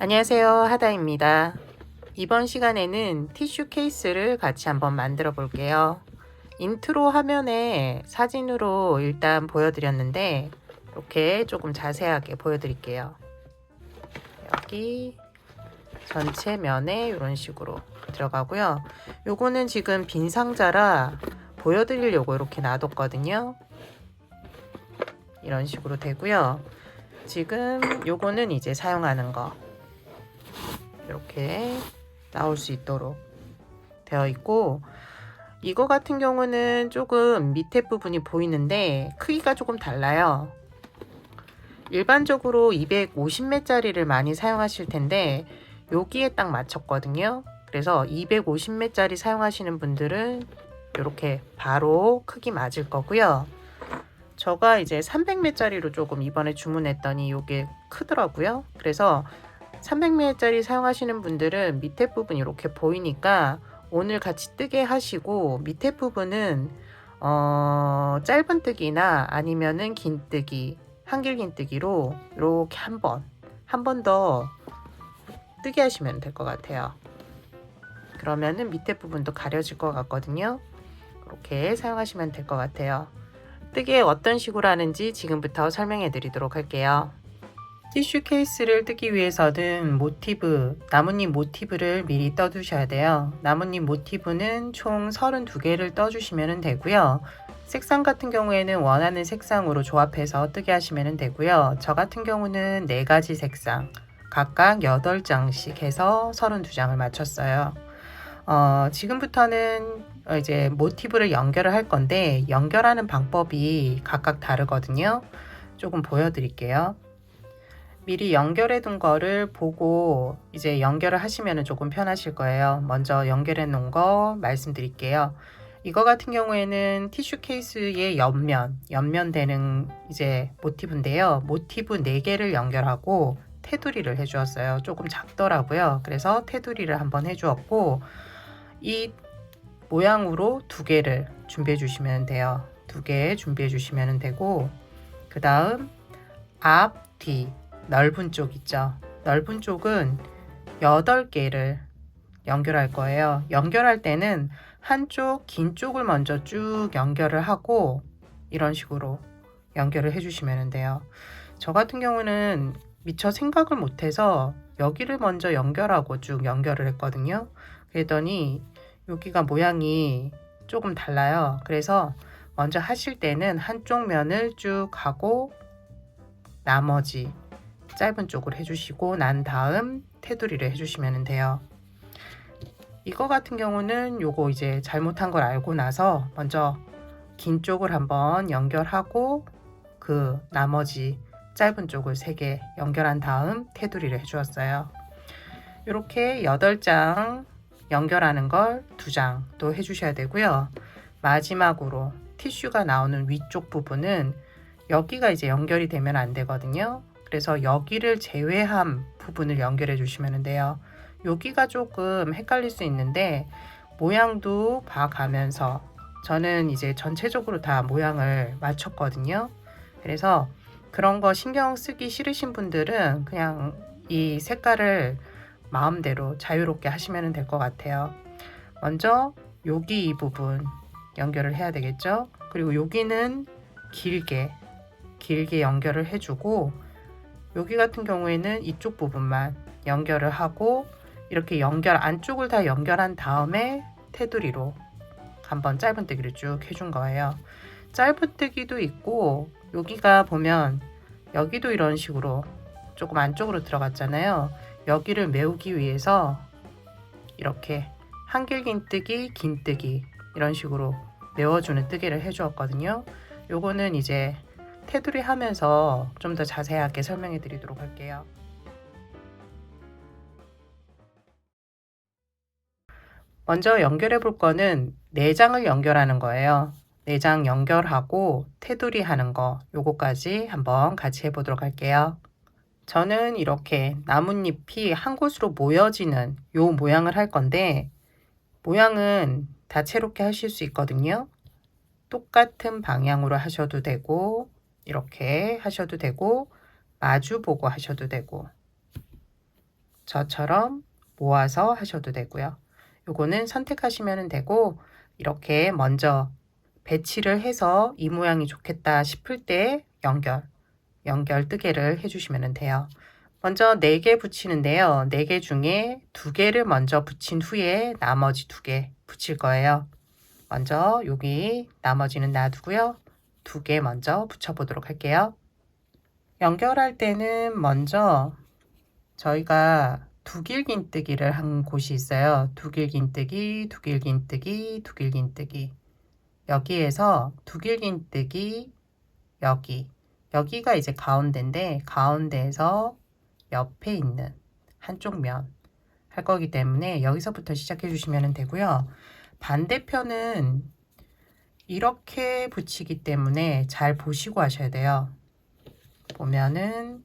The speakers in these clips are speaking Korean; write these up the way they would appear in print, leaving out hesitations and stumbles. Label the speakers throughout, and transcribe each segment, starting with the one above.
Speaker 1: 안녕하세요, 하다입니다. 이번 시간에는 티슈 케이스를 같이 한번 만들어 볼게요. 인트로 화면에 사진으로 일단 보여드렸는데 이렇게 조금 자세하게 보여드릴게요. 여기 전체 면에 이런 식으로 들어가고요. 요거는 지금 빈 상자라 보여드리려고 이렇게 놔뒀거든요. 이런 식으로 되고요. 지금 요거는 이제 사용하는 거 이렇게 나올 수 있도록 되어 있고, 이거 같은 경우는 조금 밑에 부분이 보이는데 크기가 조금 달라요. 일반적으로 250매짜리를 많이 사용하실 텐데 여기에 딱 맞췄거든요. 그래서 250매짜리 사용하시는 분들은 이렇게 바로 크기 맞을 거고요. 제가 이제 300매짜리로 조금 이번에 주문했더니 이게 크더라고요. 그래서 300ml짜리 사용하시는 분들은 밑에 부분이 이렇게 보이니까 오늘 같이 뜨게 하시고, 밑에 부분은 짧은 뜨기나 아니면은 긴 뜨기, 한길긴 뜨기로 이렇게 한 번 더 뜨게 하시면 될 것 같아요. 그러면은 밑에 부분도 가려질 것 같거든요. 이렇게 사용하시면 될 것 같아요. 뜨개 어떤 식으로 하는지 지금부터 설명해 드리도록 할게요. 티슈 케이스를 뜨기 위해서는 나뭇잎 모티브를 미리 떠두셔야 돼요. 나뭇잎 모티브는 총 32개를 떠주시면 되고요. 색상 같은 경우에는 원하는 색상으로 조합해서 뜨게 하시면 되고요. 저 같은 경우는 4가지 색상, 각각 8장씩 해서 32장을 맞췄어요. 지금부터는 이제 모티브를 연결을 할 건데, 연결하는 방법이 각각 다르거든요. 조금 보여드릴게요. 미리 연결해 둔 거를 보고 이제 연결을 하시면 조금 편하실 거예요. 먼저 연결해 놓은 거 말씀드릴게요. 이거 같은 경우에는 티슈 케이스의 옆면 되는 이제 모티브인데요. 모티브 4개를 연결하고 테두리를 해 주었어요. 조금 작더라고요. 그래서 테두리를 한번 해 주었고, 이 모양으로 2개를 준비해 주시면 돼요. 2개 준비해 주시면 되고, 그 다음 앞, 뒤 넓은 쪽 있죠. 넓은 쪽은 8개를 연결할 거예요. 연결할 때는 한쪽 긴 쪽을 먼저 쭉 연결을 하고 이런 식으로 연결을 해주시면 돼요. 저 같은 경우는 미처 생각을 못해서 여기를 먼저 연결하고 쭉 연결을 했거든요. 그랬더니 여기가 모양이 조금 달라요. 그래서 먼저 하실 때는 한쪽 면을 쭉 하고 나머지 짧은 쪽을 해주시고 난 다음 테두리를 해주시면 돼요. 이거 같은 경우는 요거 이제 잘못한 걸 알고 나서 먼저 긴 쪽을 한번 연결하고 그 나머지 짧은 쪽을 3개 연결한 다음 테두리를 해주었어요. 이렇게 8장 연결하는 걸 2장 또 해주셔야 되고요. 마지막으로 티슈가 나오는 위쪽 부분은 여기가 이제 연결이 되면 안 되거든요. 그래서 여기를 제외한 부분을 연결해 주시면 돼요. 여기가 조금 헷갈릴 수 있는데 모양도 봐가면서 저는 이제 전체적으로 다 모양을 맞췄거든요. 그래서 그런 거 신경 쓰기 싫으신 분들은 그냥 이 색깔을 마음대로 자유롭게 하시면 될 것 같아요. 먼저 여기 이 부분 연결을 해야 되겠죠. 그리고 여기는 길게 연결을 해주고, 여기 같은 경우에는 이쪽 부분만 연결을 하고 이렇게 안쪽을 다 연결한 다음에 테두리로 한번 짧은뜨기를 쭉 해준 거예요. 짧은뜨기도 있고, 여기가 보면 여기도 이런 식으로 조금 안쪽으로 들어갔잖아요. 여기를 메우기 위해서 이렇게 한길긴 뜨기, 긴 뜨기 이런 식으로 메워주는 뜨기를 해주었거든요. 요거는 이제 테두리 하면서 좀 더 자세하게 설명해 드리도록 할게요. 먼저 연결해 볼 거는 4장을 연결하는 거예요. 4장 연결하고 테두리 하는 거 요거까지 한번 같이 해보도록 할게요. 저는 이렇게 나뭇잎이 한 곳으로 모여지는 요 모양을 할 건데, 모양은 다채롭게 하실 수 있거든요. 똑같은 방향으로 하셔도 되고 이렇게 하셔도 되고 마주 보고 하셔도 되고 저처럼 모아서 하셔도 되고요. 요거는 선택하시면 되고 이렇게 먼저 배치를 해서 이 모양이 좋겠다 싶을 때 연결 뜨개를 해주시면 돼요. 먼저 4개 붙이는데요. 4개 중에 2개를 먼저 붙인 후에 나머지 2개 붙일 거예요. 먼저 여기 나머지는 놔두고요. 2개 먼저 붙여보도록 할게요. 연결할 때는 먼저 저희가 두길긴뜨기를 한 곳이 있어요. 두길긴뜨기, 두길긴뜨기, 두길긴뜨기. 여기에서 두길긴뜨기 여기가 이제 가운데인데 가운데에서 옆에 있는 한쪽 면 할 거기 때문에 여기서부터 시작해 주시면 되고요. 반대편은 이렇게 붙이기 때문에 잘 보시고 하셔야 돼요. 보면은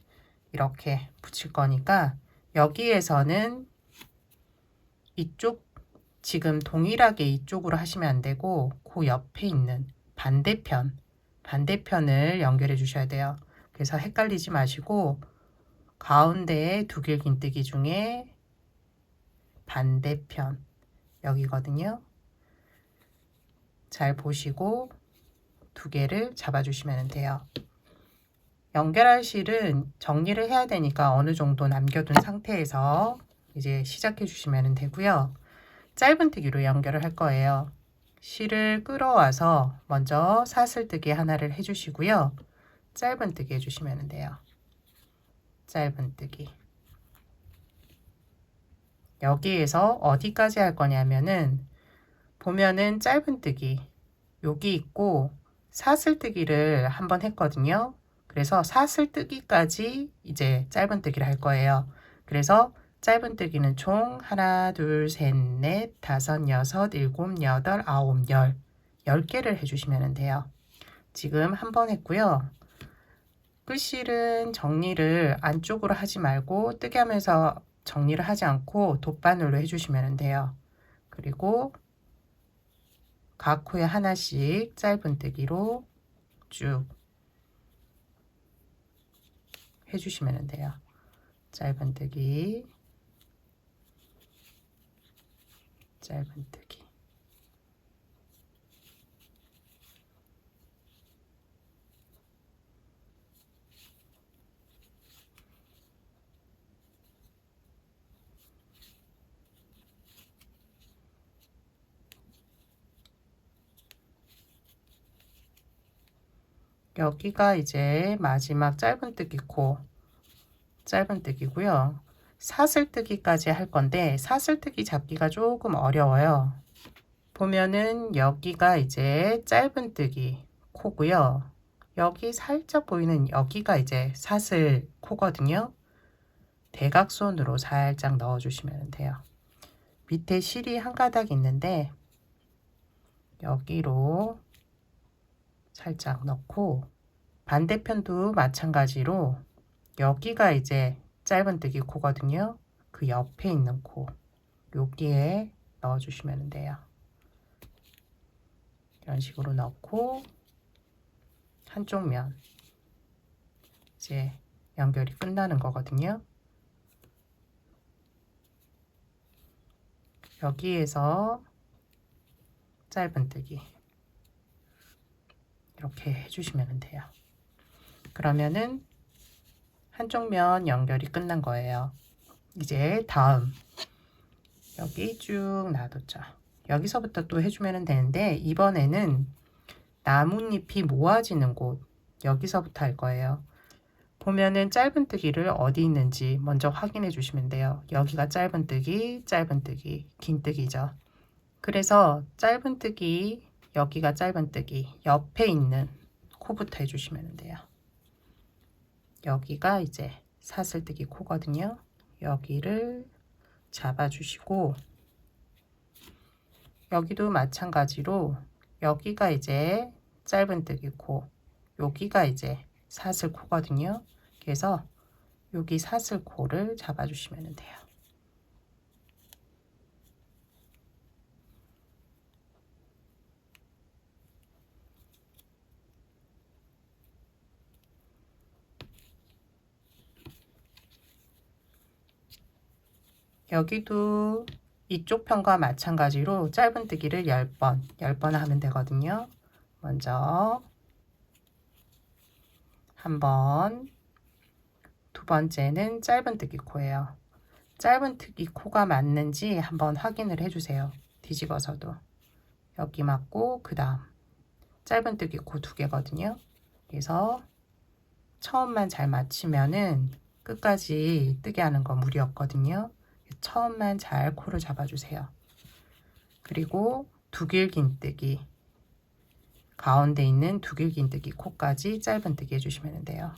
Speaker 1: 이렇게 붙일 거니까 여기에서는 이쪽 지금 동일하게 이쪽으로 하시면 안 되고 그 옆에 있는 반대편을 연결해 주셔야 돼요. 그래서 헷갈리지 마시고 가운데에 두길긴뜨기 중에 반대편 여기거든요. 잘 보시고 2개를 잡아 주시면 돼요. 연결할 실은 정리를 해야 되니까 어느 정도 남겨둔 상태에서 이제 시작해 주시면 되고요. 짧은뜨기로 연결을 할 거예요. 실을 끌어와서 먼저 사슬뜨기 하나를 해주시고요. 짧은뜨기 해주시면 돼요. 짧은뜨기. 여기에서 어디까지 할 거냐면은 보면은 짧은뜨기 여기 있고 사슬뜨기를 한번 했거든요. 그래서 사슬뜨기까지 이제 짧은뜨기를 할 거예요. 그래서 짧은뜨기는 총 하나, 둘, 셋, 넷, 다섯, 여섯, 일곱, 여덟, 아홉, 10개를 해주시면 돼요. 지금 한 번 했고요. 끝실은 정리를 안쪽으로 하지 말고 뜨개 하면서 정리를 하지 않고 돗바늘로 해주시면 돼요. 그리고 각 코에 하나씩 짧은뜨기로 쭉 해주시면 돼요. 짧은뜨기, 짧은뜨기. 여기가 이제 마지막 짧은뜨기 코 짧은뜨기고요. 사슬뜨기까지 할 건데 사슬뜨기 잡기가 조금 어려워요. 보면은 여기가 이제 짧은뜨기 코고요. 여기 살짝 보이는 여기가 이제 사슬 코거든요. 대각선으로 살짝 넣어 주시면 돼요. 밑에 실이 한 가닥 있는데 여기로 살짝 넣고 반대편도 마찬가지로 여기가 이제 짧은뜨기 코거든요. 그 옆에 있는 코 여기에 넣어 주시면 돼요. 이런 식으로 넣고 한쪽 면 이제 연결이 끝나는 거거든요. 여기에서 짧은뜨기 이렇게 해주시면 돼요. 그러면은 한쪽 면 연결이 끝난 거예요. 이제 다음 여기 쭉 놔뒀죠. 여기서부터 또 해주면 되는데 이번에는 나뭇잎이 모아지는 곳 여기서부터 할 거예요. 보면은 짧은뜨기를 어디 있는지 먼저 확인해 주시면 돼요. 여기가 짧은뜨기, 긴뜨기죠. 그래서 짧은뜨기, 여기가 짧은뜨기, 옆에 있는 코부터 해주시면 돼요. 여기가 이제 사슬뜨기 코거든요. 여기를 잡아주시고 여기도 마찬가지로 여기가 이제 짧은뜨기 코, 여기가 이제 사슬 코거든요. 그래서 여기 사슬 코를 잡아주시면 돼요. 여기도 이쪽 편과 마찬가지로 짧은뜨기를 10번 하면 되거든요. 먼저 한 번, 두 번째는 짧은뜨기 코예요. 짧은뜨기 코가 맞는지 한번 확인을 해주세요. 뒤집어서도. 여기 맞고 그 다음 짧은뜨기 코 2개거든요. 그래서 처음만 잘 맞추면은 끝까지 뜨게 하는 거 무리 없거든요. 처음만 잘 코를 잡아주세요. 그리고 두길긴뜨기, 가운데 있는 두길긴뜨기 코까지 짧은뜨기 해주시면 돼요.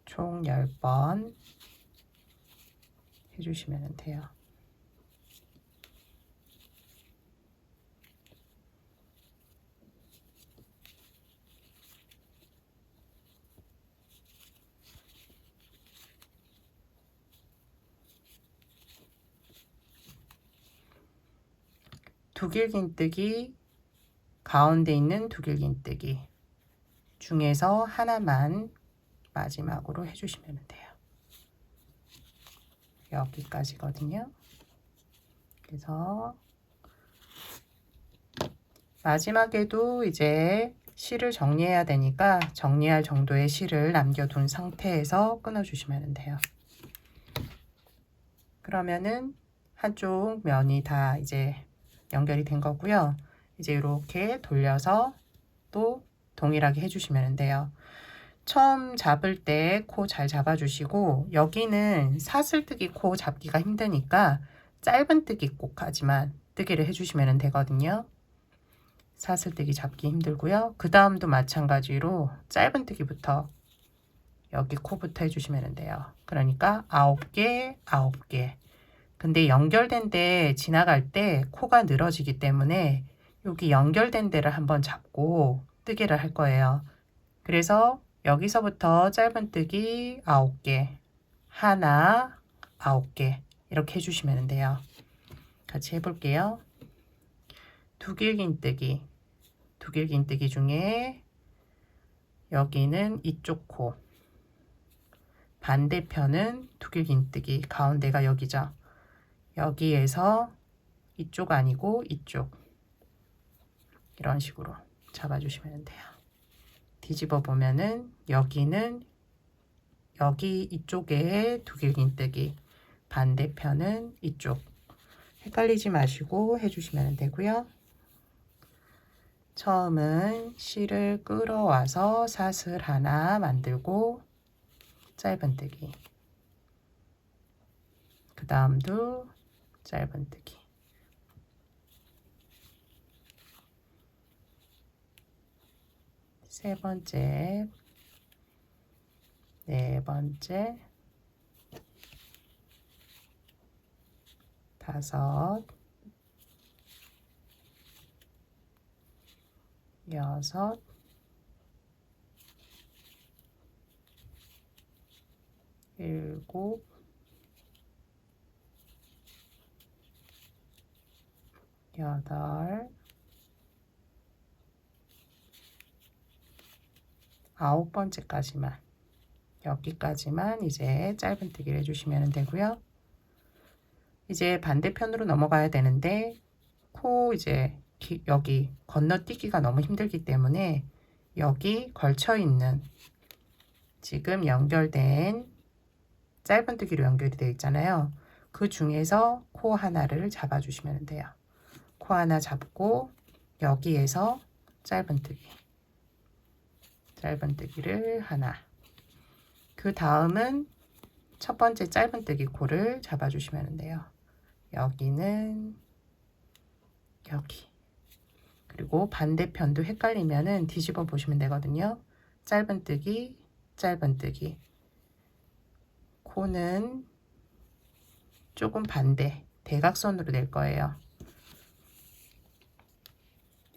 Speaker 1: 총 10번 해주시면 돼요. 두길긴뜨기, 가운데 있는 두길긴뜨기 중에서 하나만 마지막으로 해주시면 돼요. 여기까지거든요. 그래서 마지막에도 이제 실을 정리해야 되니까 정리할 정도의 실을 남겨둔 상태에서 끊어주시면 돼요. 그러면은 한쪽 면이 다 이제 연결이 된 거고요. 이제 이렇게 돌려서 또 동일하게 해주시면 돼요. 처음 잡을 때 코 잘 잡아주시고, 여기는 사슬뜨기 코 잡기가 힘드니까 짧은뜨기 코까지만 뜨기를 해주시면 되거든요. 사슬뜨기 잡기 힘들고요. 그 다음도 마찬가지로 짧은뜨기부터 여기 코부터 해주시면 돼요. 그러니까 9개, 9개. 근데 연결된 데 지나갈 때 코가 늘어지기 때문에 여기 연결된 데를 한번 잡고 뜨기를 할 거예요. 그래서 여기서부터 짧은뜨기 9개, 하나, 9개 이렇게 해주시면 돼요. 같이 해볼게요. 두길긴뜨기, 두길긴뜨기 중에 여기는 이쪽 코, 반대편은 두길긴뜨기, 가운데가 여기죠. 여기에서 이쪽 아니고 이쪽, 이런 식으로 잡아주시면 돼요. 뒤집어 보면은 여기는 여기 이쪽에 두길긴뜨기, 반대편은 이쪽. 헷갈리지 마시고 해주시면 되고요. 처음은 실을 끌어와서 사슬 하나 만들고 짧은뜨기, 그 다음도 짧은뜨기, 세 번째, 네 번째, 다섯, 여섯, 일곱, 여덟, 9번째까지만, 여기까지만 이제 짧은뜨기를 해주시면 되고요. 이제 반대편으로 넘어가야 되는데 코 이제 여기 건너뛰기가 너무 힘들기 때문에 여기 걸쳐 있는 지금 연결된 짧은뜨기로 연결이 되어 있잖아요. 그 중에서 코 하나를 잡아 주시면 돼요. 코 하나 잡고 여기에서 짧은뜨기를 하나, 그 다음은 첫 번째 짧은뜨기 코를 잡아 주시면 돼요. 여기는 여기, 그리고 반대편도 헷갈리면은 뒤집어 보시면 되거든요. 짧은뜨기, 짧은뜨기. 코는 조금 반대, 대각선으로 낼 거예요.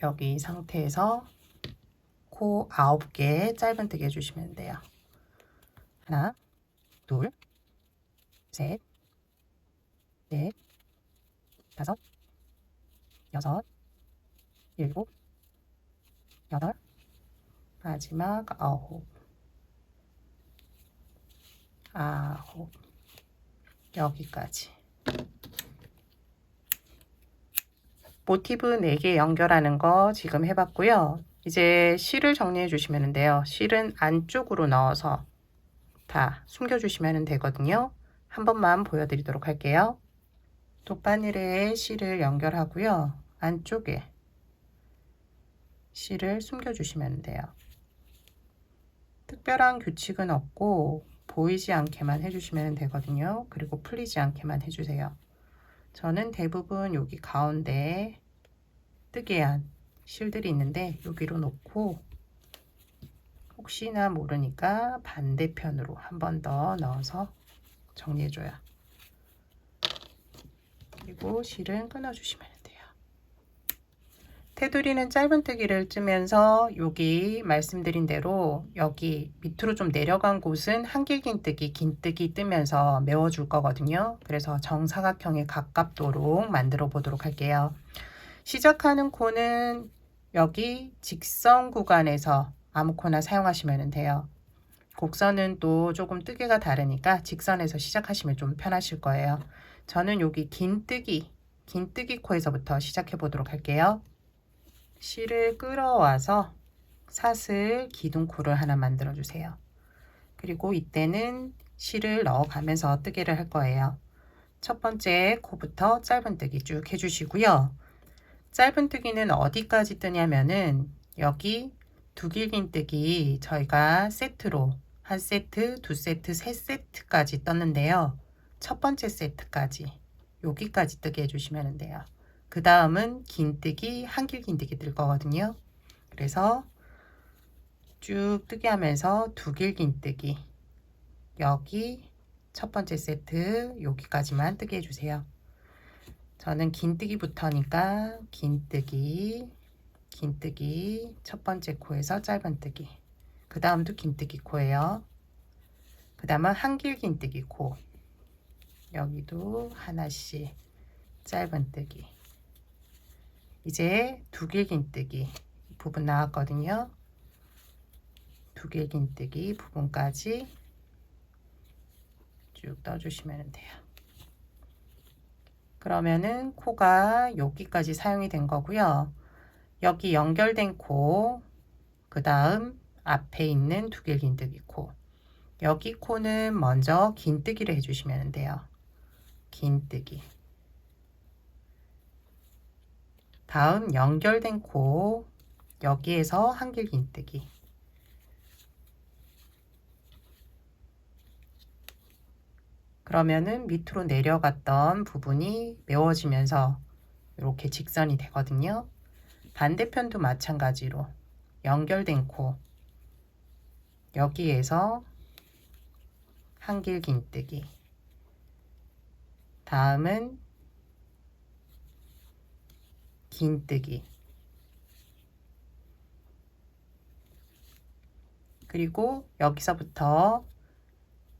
Speaker 1: 여기 상태에서 코 9개 짧은뜨기 해주시면 돼요. 하나, 둘, 셋, 넷, 다섯, 여섯, 일곱, 여덟, 마지막 9, 9. 여기까지. 모티브 4개 연결하는 거 지금 해봤고요. 이제 실을 정리해 주시면 돼요. 실은 안쪽으로 넣어서 다 숨겨주시면 되거든요. 한 번만 보여드리도록 할게요. 돗바늘에 실을 연결하고요. 안쪽에 실을 숨겨주시면 돼요. 특별한 규칙은 없고 보이지 않게만 해주시면 되거든요. 그리고 풀리지 않게만 해주세요. 저는 대부분 여기 가운데에 뜨개한 실들이 있는데 여기로 놓고 혹시나 모르니까 반대편으로 한 번 더 넣어서 정리해줘요. 그리고 실은 끊어주시면 돼요. 테두리는 짧은뜨기를 뜨면서 여기 말씀드린 대로 여기 밑으로 좀 내려간 곳은 한길긴뜨기, 긴뜨기 뜨면서 메워줄 거거든요. 그래서 정사각형에 가깝도록 만들어 보도록 할게요. 시작하는 코는 여기 직선 구간에서 아무거나 사용하시면 돼요. 곡선은 또 조금 뜨개가 다르니까 직선에서 시작하시면 좀 편하실 거예요. 저는 여기 긴뜨기 코에서부터 시작해 보도록 할게요. 실을 끌어와서 사슬 기둥코를 하나 만들어 주세요. 그리고 이때는 실을 넣어가면서 뜨개를 할 거예요. 첫 번째 코부터 짧은뜨기 쭉 해주시고요. 짧은뜨기는 어디까지 뜨냐면은 여기 두길긴뜨기 저희가 세트로 한 세트, 두 세트, 세 세트까지 떴는데요. 첫 번째 세트까지 여기까지 뜨게 해주시면 돼요. 그 다음은 긴뜨기, 한길긴뜨기 뜰 거거든요. 그래서 쭉 뜨게 하면서 두길긴뜨기 여기 첫 번째 세트 여기까지만 뜨게 해주세요. 저는 긴뜨기부터니까 긴뜨기 첫 번째 코에서 짧은뜨기, 그 다음도 긴뜨기 코예요. 그 다음은 한길긴뜨기 코, 여기도 하나씩 짧은뜨기. 이제 두길긴뜨기 부분 나왔거든요. 두길긴뜨기 부분까지 쭉 떠주시면 돼요. 그러면은 코가 여기까지 사용이 된 거고요. 여기 연결된 코, 그 다음 앞에 있는 두길긴뜨기 코, 여기 코는 먼저 긴뜨기를 해주시면 돼요. 긴뜨기. 다음 연결된 코, 여기에서 한길긴뜨기. 그러면은 밑으로 내려갔던 부분이 메워지면서 이렇게 직선이 되거든요. 반대편도 마찬가지로 연결된 코, 여기에서 한길긴뜨기. 다음은 긴뜨기. 그리고 여기서부터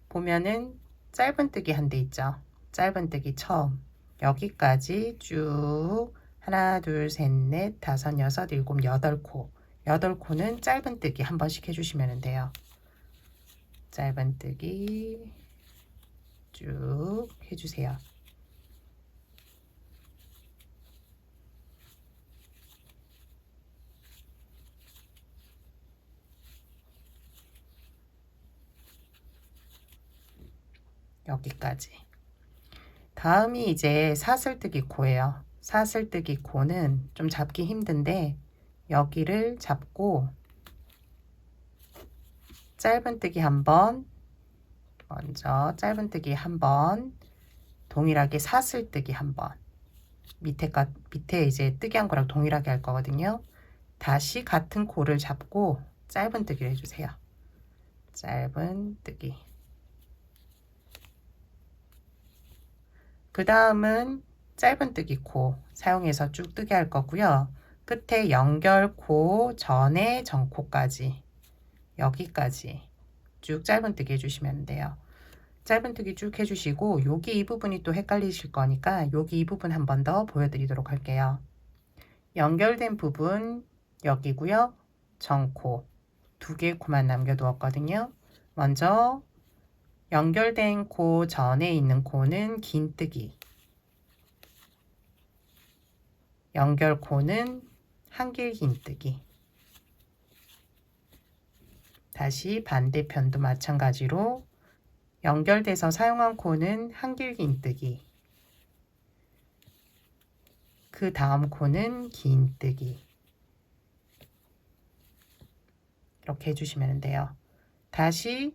Speaker 1: 보면은 짧은뜨기 한 대 있죠. 짧은뜨기 처음 여기까지 쭉 하나, 둘, 셋, 넷, 다섯, 여섯, 일곱, 여덟 코. 여덟 코는 짧은뜨기 한 번씩 해주시면 돼요. 짧은뜨기 쭉 해주세요. 여기까지. 다음이 이제 사슬뜨기 코예요. 사슬뜨기 코는 좀 잡기 힘든데 여기를 잡고 짧은뜨기 한번, 먼저 짧은뜨기 한번, 동일하게 사슬뜨기 한번, 밑에 이제 뜨기 한 거랑 동일하게 할 거거든요. 다시 같은 코를 잡고 짧은뜨기를 해주세요. 짧은뜨기. 그 다음은 짧은뜨기 코 사용해서 쭉 뜨게 할 거고요. 끝에 연결코 전에 전코까지 여기까지 쭉 짧은뜨기 해주시면 돼요. 짧은뜨기 쭉 해주시고 여기 이 부분이 또 헷갈리실 거니까 여기 이 부분 한 번 더 보여드리도록 할게요. 연결된 부분 여기고요. 전코 두 개의 코만 남겨두었거든요. 먼저 연결된 코 전에 있는 코는 긴뜨기, 연결코는 한길 긴뜨기. 다시 반대편도 마찬가지로 연결돼서 사용한 코는 한길 긴뜨기, 그 다음 코는 긴뜨기. 이렇게 해주시면 돼요. 다시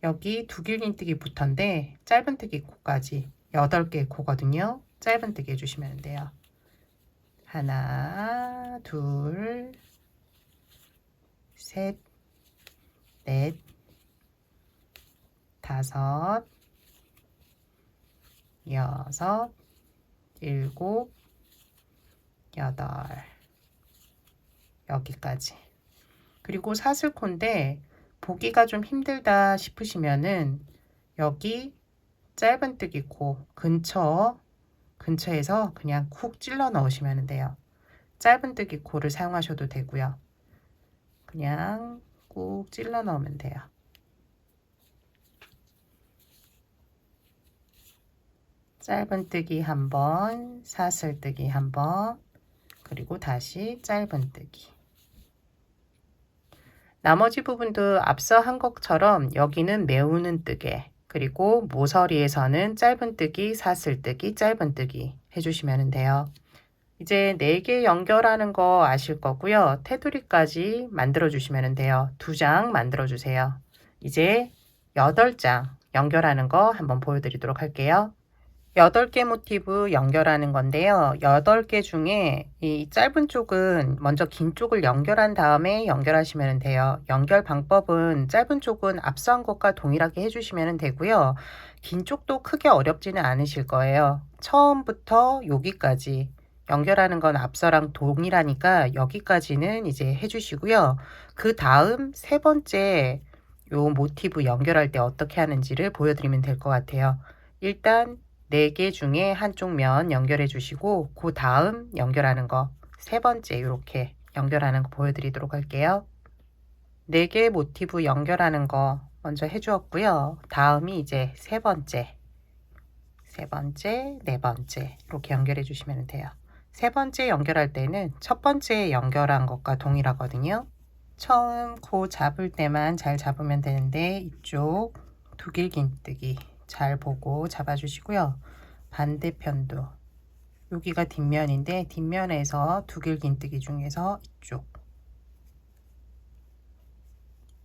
Speaker 1: 여기 두길 긴뜨기 붙었는데 짧은뜨기 코까지 8개의 코거든요. 짧은뜨기 해주시면 돼요. 하나, 둘, 셋, 넷, 다섯, 여섯, 일곱, 여덟, 여기까지. 그리고 사슬코인데 보기가 좀 힘들다 싶으시면은 여기 짧은뜨기 코 근처에서 그냥 쿡 찔러 넣으시면 돼요. 짧은뜨기 코를 사용하셔도 되고요. 그냥 꾹 찔러 넣으면 돼요. 짧은뜨기 한번, 사슬뜨기 한번, 그리고 다시 짧은뜨기. 나머지 부분도 앞서 한 것처럼 여기는 메우는 뜨개, 그리고 모서리에서는 짧은뜨기, 사슬뜨기, 짧은뜨기 해주시면 돼요. 이제 4개 연결하는 거 아실 거고요. 테두리까지 만들어 주시면 돼요. 2장 만들어 주세요. 이제 8장 연결하는 거 한번 보여드리도록 할게요. 8개 모티브 연결하는 건데요. 8개 중에 이 짧은 쪽은 먼저 긴 쪽을 연결한 다음에 연결하시면 돼요. 연결 방법은 짧은 쪽은 앞서 한 것과 동일하게 해주시면 되고요. 긴 쪽도 크게 어렵지는 않으실 거예요. 처음부터 여기까지 연결하는 건 앞서랑 동일하니까 여기까지는 이제 해주시고요. 그 다음 3번째 요 모티브 연결할 때 어떻게 하는지를 보여드리면 될 것 같아요. 일단 4개 중에 한쪽 면 연결해 주시고 그 다음 연결하는 거 3번째 이렇게 연결하는 거 보여드리도록 할게요. 4개 모티브 연결하는 거 먼저 해주었고요. 다음이 이제 3번째, 4번째 이렇게 연결해 주시면 돼요. 3번째 연결할 때는 첫 번째 연결한 것과 동일하거든요. 처음 코 잡을 때만 잘 잡으면 되는데 이쪽 두길 긴뜨기 잘 보고 잡아주시고요. 반대편도 여기가 뒷면인데 뒷면에서 두길 긴뜨기 중에서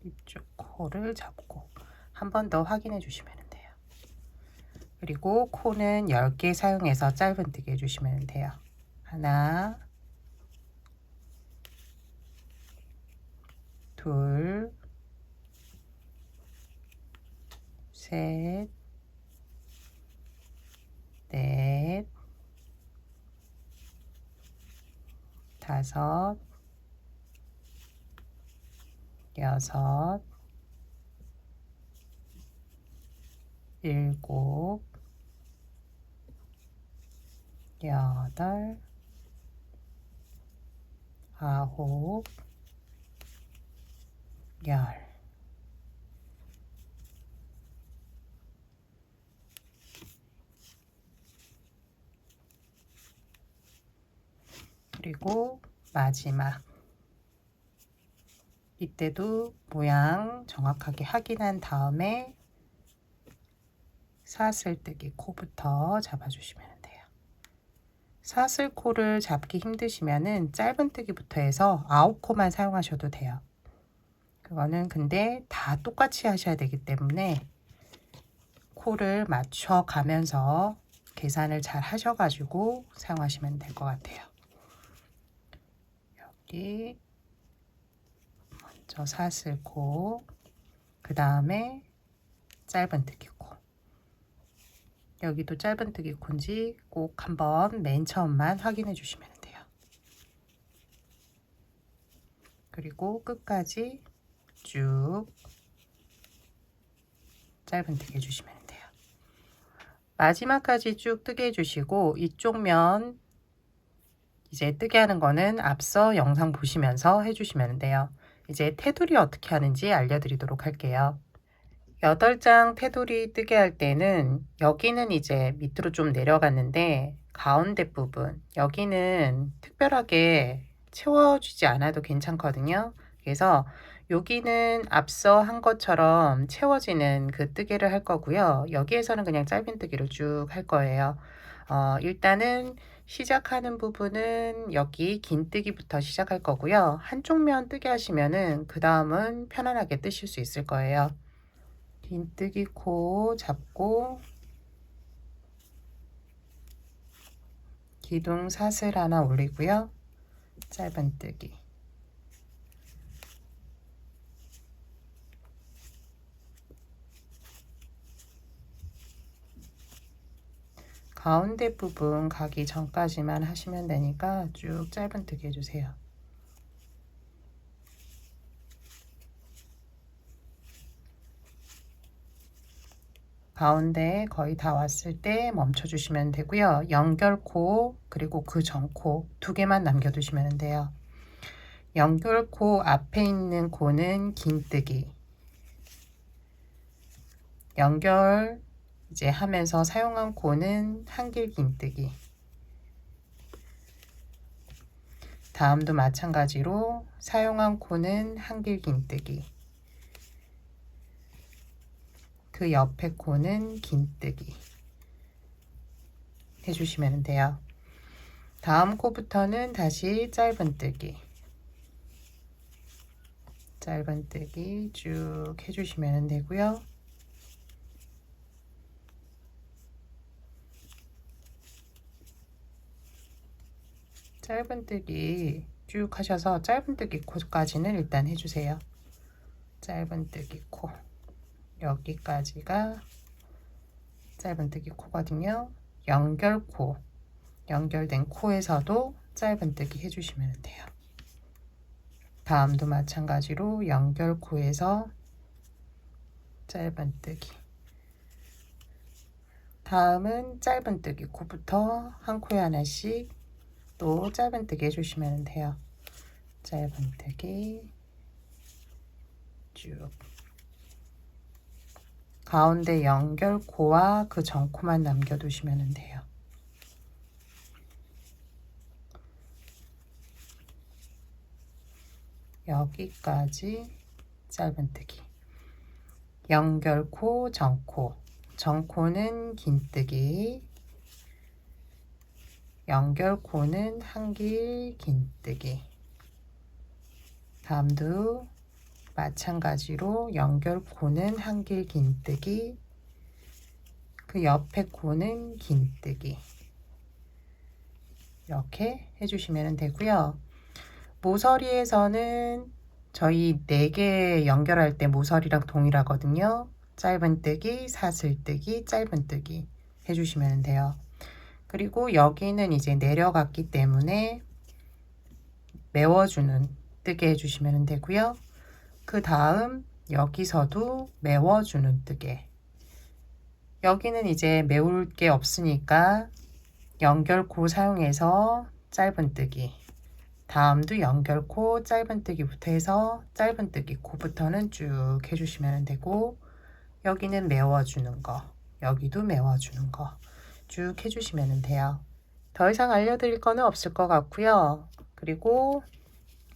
Speaker 1: 이쪽 코를 잡고 한 번 더 확인해 주시면 돼요. 그리고 코는 10개 사용해서 짧은뜨기 해주시면 돼요. 하나, 둘, 셋, 넷, 다섯, 여섯, 일곱, 여덟, 아홉, 열. 그리고 마지막 이때도 모양 정확하게 확인한 다음에 사슬뜨기 코부터 잡아주시면 돼요. 사슬코를 잡기 힘드시면은 짧은뜨기부터 해서 9코만 사용하셔도 돼요. 그거는 근데 다 똑같이 하셔야 되기 때문에 코를 맞춰 가면서 계산을 잘 하셔가지고 사용하시면 될 것 같아요. 여기 먼저 사슬코, 그 다음에 짧은뜨기 코. 여기도 짧은뜨기 코인지 꼭 한번 맨 처음만 확인해 주시면 돼요. 그리고 끝까지 쭉 짧은뜨기 해주시면 돼요. 마지막까지 쭉 뜨게 해주시고 이쪽 면 이제 뜨게 하는 거는 앞서 영상 보시면서 해주시면 돼요. 이제 테두리 어떻게 하는지 알려드리도록 할게요. 8장 테두리 뜨게 할 때는 여기는 이제 밑으로 좀 내려갔는데 가운데 부분 여기는 특별하게 채워주지 않아도 괜찮거든요. 그래서 여기는 앞서 한 것처럼 채워지는 그 뜨개를 할 거고요. 여기에서는 그냥 짧은 뜨개를 쭉 할 거예요. 일단은 시작하는 부분은 여기 긴 뜨기부터 시작할 거고요. 한쪽 면 뜨게 하시면은 그 다음은 편안하게 뜨실 수 있을 거예요. 긴뜨기 코 잡고 기둥 사슬 하나 올리고요. 짧은뜨기 가운데 부분 가기 전까지만 하시면 되니까 쭉 짧은뜨기 해주세요. 가운데 거의 다 왔을 때 멈춰 주시면 되고요. 연결코 그리고 그 전코 두 개만 남겨두시면 돼요. 연결코 앞에 있는 코는 긴뜨기, 연결 이제 하면서 사용한 코는 한길 긴뜨기, 다음도 마찬가지로 사용한 코는 한길 긴뜨기, 그 옆에 코는 긴뜨기 해주시면 돼요. 다음 코부터는 다시 짧은뜨기 쭉 해주시면 되고요. 짧은뜨기 쭉 하셔서 짧은뜨기 코까지는 일단 해주세요. 짧은뜨기 코 여기까지가 짧은뜨기 코거든요. 연결코 연결된 코에서도 짧은뜨기 해주시면 돼요. 다음도 마찬가지로 연결코에서 짧은뜨기, 다음은 짧은뜨기 코부터 한 코에 하나씩 또 짧은뜨기 해주시면 돼요. 짧은뜨기 쭉 가운데 연결코와 그 전코만 남겨두시면 돼요. 여기까지 짧은뜨기, 연결코, 전코, 전코는 긴뜨기, 연결코는 한길 긴뜨기, 다음도 마찬가지로 연결코는 한길 긴뜨기, 그 옆에 코는 긴뜨기 이렇게 해주시면 되고요. 모서리에서는 저희 4개 연결할 때 모서리랑 동일하거든요. 짧은뜨기, 사슬뜨기, 짧은뜨기 해주시면 돼요. 그리고 여기는 이제 내려갔기 때문에 메워주는 뜨개 해주시면 되고요. 그 다음 여기서도 메워주는 뜨개, 여기는 이제 메울 게 없으니까 연결코 사용해서 짧은뜨기, 다음도 연결코 짧은뜨기부터 해서 짧은뜨기 코부터는 쭉 해주시면 되고, 여기는 메워주는 거, 여기도 메워주는 거 쭉 해주시면 돼요. 더 이상 알려드릴 거는 없을 것 같고요. 그리고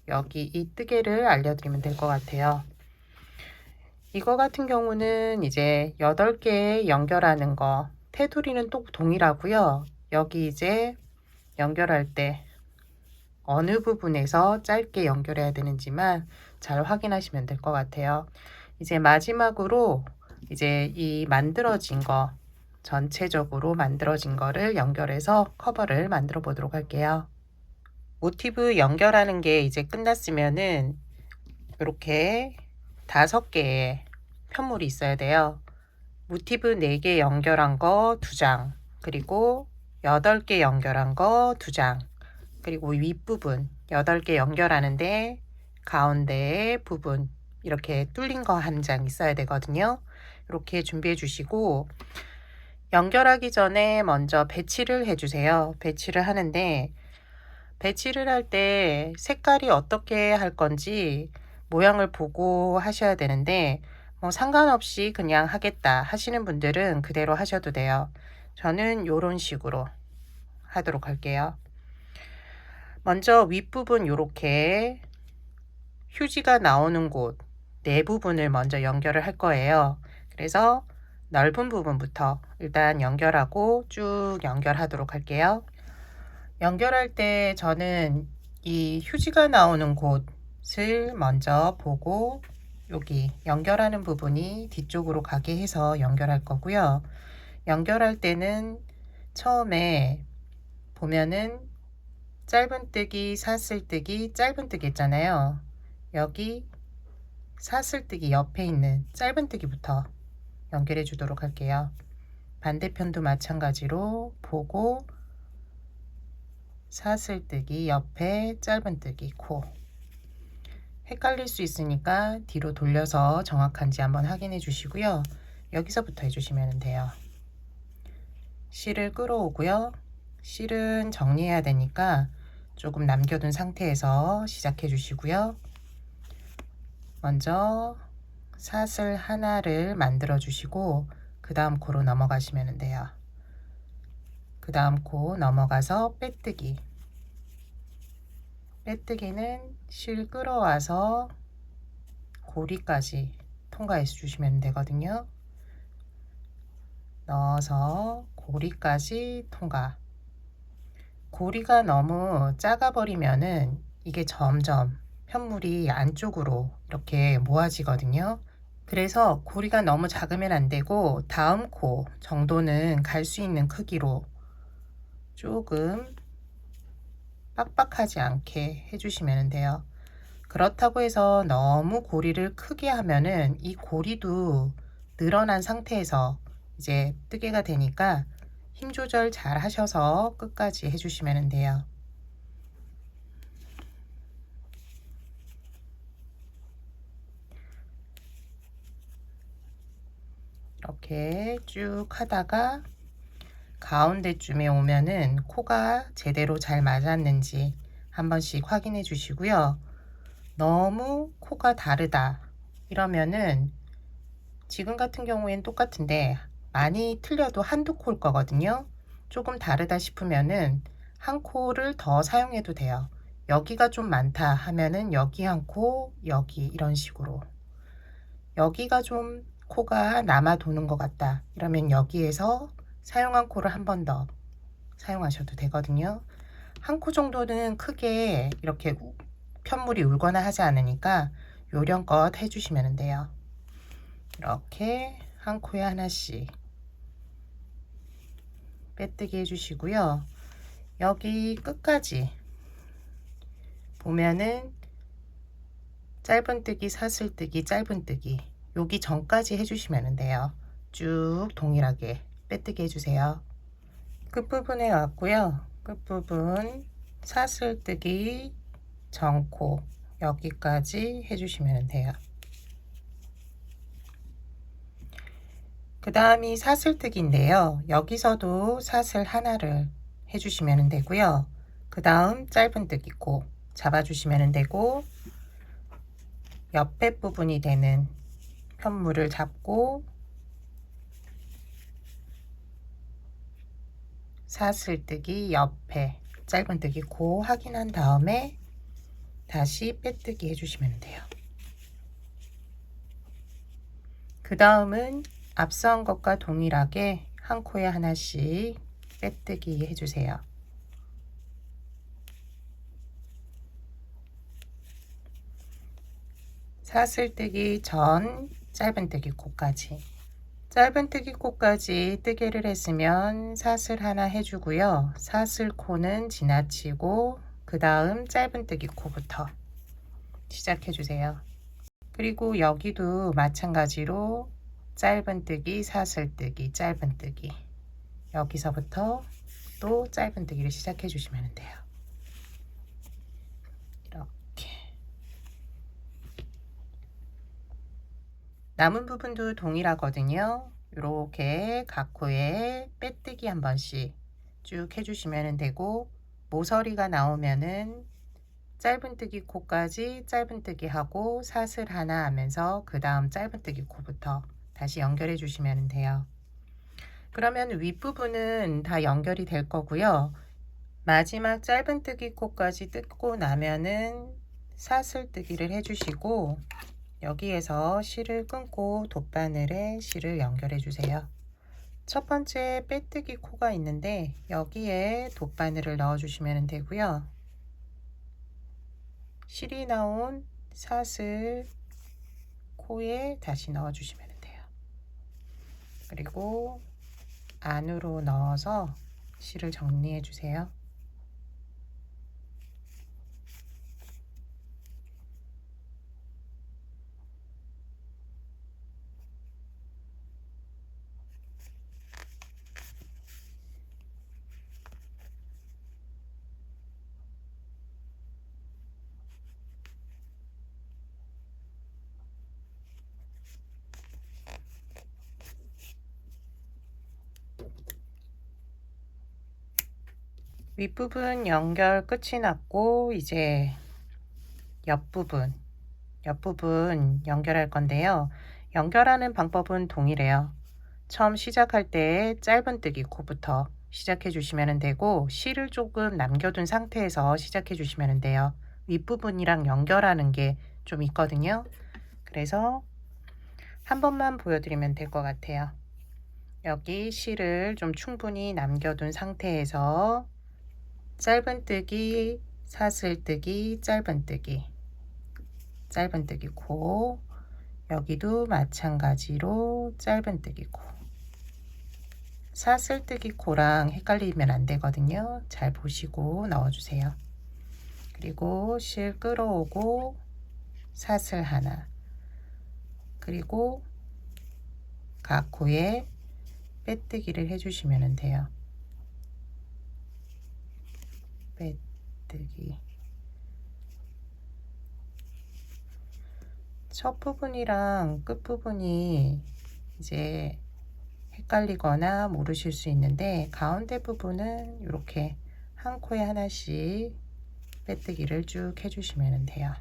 Speaker 1: 여기 이 뜨개를 알려드리면 될 것 같아요. 이거 같은 경우는 이제 8개 연결하는 거, 테두리는 또 동일하고요. 여기 이제 연결할 때 어느 부분에서 짧게 연결해야 되는지만 잘 확인하시면 될 것 같아요. 이제 마지막으로 이제 이 만들어진 거, 전체적으로 만들어진 거를 연결해서 커버를 만들어 보도록 할게요. 모티브 연결하는 게 이제 끝났으면은 이렇게 5개의 편물이 있어야 돼요. 모티브 4개 연결한 거 2장, 그리고 8개 연결한 거 2장, 그리고 윗부분 8개 연결하는데 가운데 부분 이렇게 뚫린 거 1장 있어야 되거든요. 이렇게 준비해 주시고, 연결하기 전에 먼저 배치를 해주세요. 배치를 하는데 배치를 할 때 색깔이 어떻게 할 건지 모양을 보고 하셔야 되는데, 뭐 상관없이 그냥 하겠다 하시는 분들은 그대로 하셔도 돼요. 저는 요런 식으로 하도록 할게요. 먼저 윗부분 요렇게 휴지가 나오는 곳 네 부분을 먼저 연결을 할 거예요. 그래서 넓은 부분부터 일단 연결하고 쭉 연결하도록 할게요. 연결할 때 저는 이 휴지가 나오는 곳을 먼저 보고 여기 연결하는 부분이 뒤쪽으로 가게 해서 연결할 거고요. 연결할 때는 처음에 보면은 짧은뜨기, 사슬뜨기, 짧은뜨기 있잖아요. 여기 사슬뜨기 옆에 있는 짧은뜨기부터 연결해 주도록 할게요. 반대편도 마찬가지로 보고 사슬뜨기 옆에 짧은뜨기 코. 헷갈릴 수 있으니까 뒤로 돌려서 정확한지 한번 확인해 주시고요. 여기서부터 해주시면 돼요. 실을 끌어오고요. 실은 정리해야 되니까 조금 남겨둔 상태에서 시작해 주시고요. 먼저 사슬 하나를 만들어 주시고 그 다음 코로 넘어가시면 돼요. 그 다음 코 넘어가서 빼뜨기. 빼뜨기는 실 끌어와서 고리까지 통과해 주시면 되거든요. 넣어서 고리까지 통과. 고리가 너무 작아 버리면은 이게 점점 편물이 안쪽으로 이렇게 모아지거든요. 그래서 고리가 너무 작으면 안 되고 다음 코 정도는 갈 수 있는 크기로 조금 빡빡하지 않게 해주시면 돼요. 그렇다고 해서 너무 고리를 크게 하면은 이 고리도 늘어난 상태에서 이제 뜨개가 되니까 힘 조절 잘 하셔서 끝까지 해주시면 돼요. 이렇게 쭉 하다가 가운데쯤에 오면은 코가 제대로 잘 맞았는지 한 번씩 확인해 주시고요. 너무 코가 다르다 이러면은 지금 같은 경우에는 똑같은데 많이 틀려도 한두 코일 거거든요. 조금 다르다 싶으면은 한 코를 더 사용해도 돼요. 여기가 좀 많다 하면은 여기 한 코, 여기 이런 식으로. 여기가 좀 코가 남아 도는 것 같다 이러면 여기에서 사용한 코를 한 번 더 사용하셔도 되거든요. 한 코 정도는 크게 이렇게 편물이 울거나 하지 않으니까 요령껏 해주시면 돼요. 이렇게 한 코에 하나씩 빼뜨기 해주시고요. 여기 끝까지 보면은 짧은뜨기, 사슬뜨기, 짧은뜨기 여기 전까지 해주시면 돼요. 쭉 동일하게 빼뜨기 해주세요. 끝부분에 왔고요. 끝부분 사슬뜨기, 정코 여기까지 해주시면 돼요. 그 다음이 사슬뜨기인데요. 여기서도 사슬 하나를 해주시면 되고요. 그 다음 짧은뜨기 코 잡아주시면 되고 옆에 부분이 되는 편물을 잡고 사슬뜨기 옆에 짧은뜨기 코 확인한 다음에 다시 빼뜨기 해주시면 돼요. 그 다음은 앞서 한 것과 동일하게 한 코에 하나씩 빼뜨기 해주세요. 사슬뜨기 전 짧은뜨기 코까지 짧은뜨기 코까지 뜨개를 했으면 사슬 하나 해주고요. 사슬 코는 지나치고 그 다음 짧은뜨기 코부터 시작해 주세요. 그리고 여기도 마찬가지로 짧은뜨기, 사슬뜨기, 짧은뜨기 여기서부터 또 짧은뜨기를 시작해 주시면 돼요. 이렇게 남은 부분도 동일하거든요. 이렇게 각 코에 빼뜨기 한 번씩 쭉 해주시면 되고 모서리가 나오면은 짧은뜨기 코까지 짧은뜨기 하고 사슬 하나 하면서 그 다음 짧은뜨기 코부터 다시 연결해 주시면 돼요. 그러면 윗부분은 다 연결이 될 거고요. 마지막 짧은뜨기 코까지 뜯고 나면은 사슬뜨기를 해주시고 여기에서 실을 끊고 돗바늘에 실을 연결해 주세요. 첫 번째 빼뜨기 코가 있는데 여기에 돗바늘을 넣어 주시면 되고요. 실이 나온 사슬 코에 다시 넣어 주시면 돼요. 그리고 안으로 넣어서 실을 정리해 주세요. 윗부분 연결 끝이 났고 이제 옆부분 연결할 건데요. 연결하는 방법은 동일해요. 처음 시작할 때 짧은뜨기 코부터 시작해 주시면 되고 실을 조금 남겨둔 상태에서 시작해 주시면 돼요. 윗부분이랑 연결하는 게 좀 있거든요. 그래서 한 번만 보여드리면 될 것 같아요. 여기 실을 좀 충분히 남겨둔 상태에서 짧은뜨기, 사슬뜨기, 짧은뜨기 코, 여기도 마찬가지로 짧은뜨기 코. 사슬뜨기 코랑 헷갈리면 안 되거든요. 잘 보시고 넣어주세요. 그리고 실 끌어오고 사슬 하나, 그리고 각 코에 빼뜨기를 해주시면 돼요. 빼뜨기. 첫 부분이랑 끝 부분이 이제 헷갈리거나 모르실 수 있는데 가운데 부분은 이렇게 한 코에 하나씩 빼뜨기를 쭉 해주시면 돼요.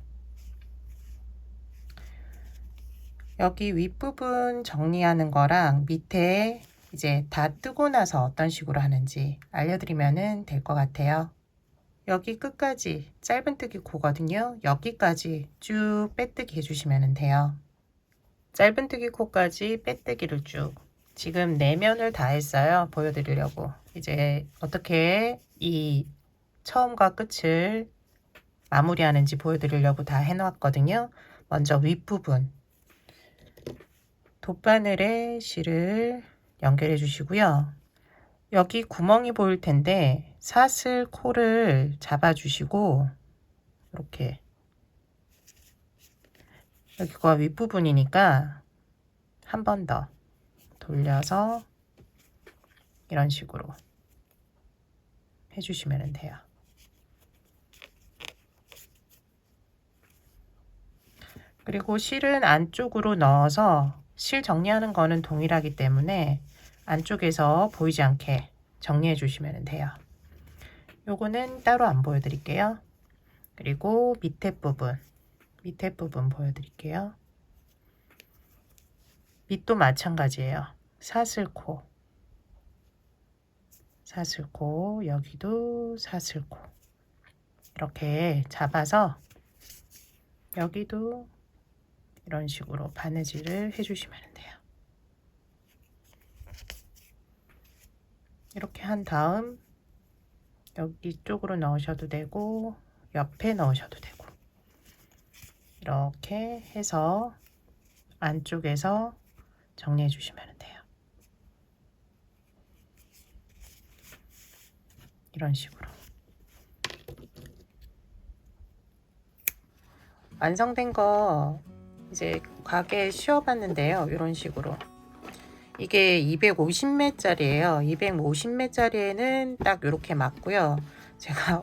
Speaker 1: 여기 윗부분 정리하는 거랑 밑에 이제 다 뜨고 나서 어떤 식으로 하는지 알려드리면 될 것 같아요. 여기 끝까지 짧은뜨기 코거든요. 여기까지 쭉 빼뜨기 해주시면 돼요. 짧은뜨기 코까지 빼뜨기를 쭉. 지금 내면을 다 했어요. 보여드리려고. 이제 어떻게 이 처음과 끝을 마무리하는지 보여드리려고 다 해놓았거든요. 먼저 윗부분 돗바늘에 실을 연결해 주시고요. 여기 구멍이 보일 텐데 사슬 코를 잡아 주시고 이렇게 여기가 윗부분이니까 한 번 더 돌려서 이런 식으로 해주시면 돼요. 그리고 실은 안쪽으로 넣어서 실 정리하는 거는 동일하기 때문에 안쪽에서 보이지 않게 정리해 주시면 돼요. 요거는 따로 안 보여드릴게요. 그리고 밑에 부분 보여드릴게요. 밑도 마찬가지예요. 사슬코, 여기도 사슬코 이렇게 잡아서 여기도 이런 식으로 바느질을 해주시면 돼요. 이렇게 한 다음 여기 쪽으로 넣으셔도 되고 옆에 넣으셔도 되고 이렇게 해서 안쪽에서 정리해 주시면 돼요. 이런 식으로 완성된 거 이제 가게에 씌워봤는데요. 이런 식으로 이게 250매짜리예요. 250매짜리에는 딱 이렇게 맞고요. 제가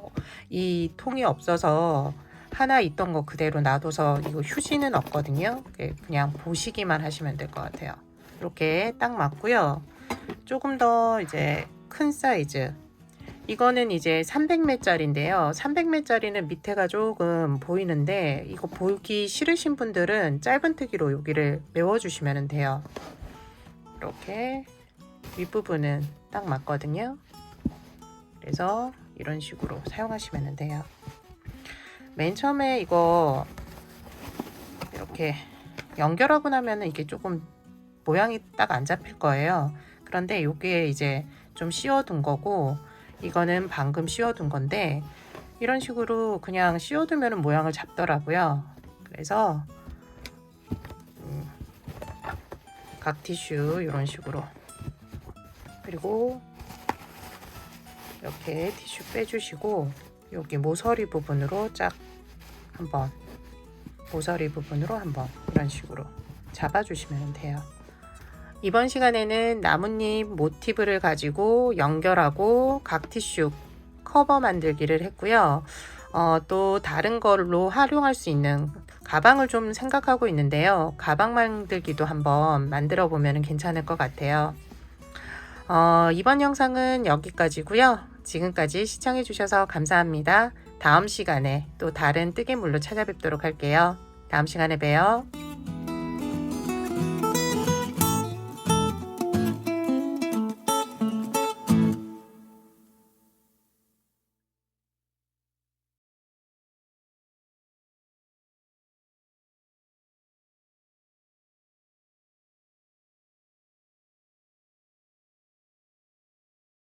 Speaker 1: 이 통이 없어서 하나 있던 거 그대로 놔둬서 이거 휴지는 없거든요. 그냥 보시기만 하시면 될 것 같아요. 이렇게 딱 맞고요. 조금 더 이제 큰 사이즈 이거는 이제 300매짜리인데요. 300매짜리는 밑에가 조금 보이는데 이거 보기 싫으신 분들은 짧은뜨기로 여기를 메워주시면 돼요. 이렇게 윗부분은 딱 맞거든요. 그래서 이런 식으로 사용하시면 돼요. 맨 처음에 이거 이렇게 연결하고 나면 이게 조금 모양이 딱 안 잡힐 거예요. 그런데 이게 이제 좀 씌워둔 거고, 이거는 방금 씌워둔 건데 이런 식으로 그냥 씌워두면 모양을 잡더라고요. 그래서 각 티슈 이런 식으로, 그리고 이렇게 티슈 빼주시고 여기 모서리 부분으로 쫙 한번, 모서리 부분으로 한번 이런 식으로 잡아주시면 돼요. 이번 시간에는 나뭇잎 모티브를 가지고 연결하고 각 티슈 커버 만들기를 했고요. 또 다른 걸로 활용할 수 있는 가방을 좀 생각하고 있는데요. 가방 만들기도 한번 만들어 보면 괜찮을 것 같아요. 이번 영상은 여기까지고요. 지금까지 시청해 주셔서 감사합니다. 다음 시간에 또 다른 뜨개물로 찾아뵙도록 할게요. 다음 시간에 봬요.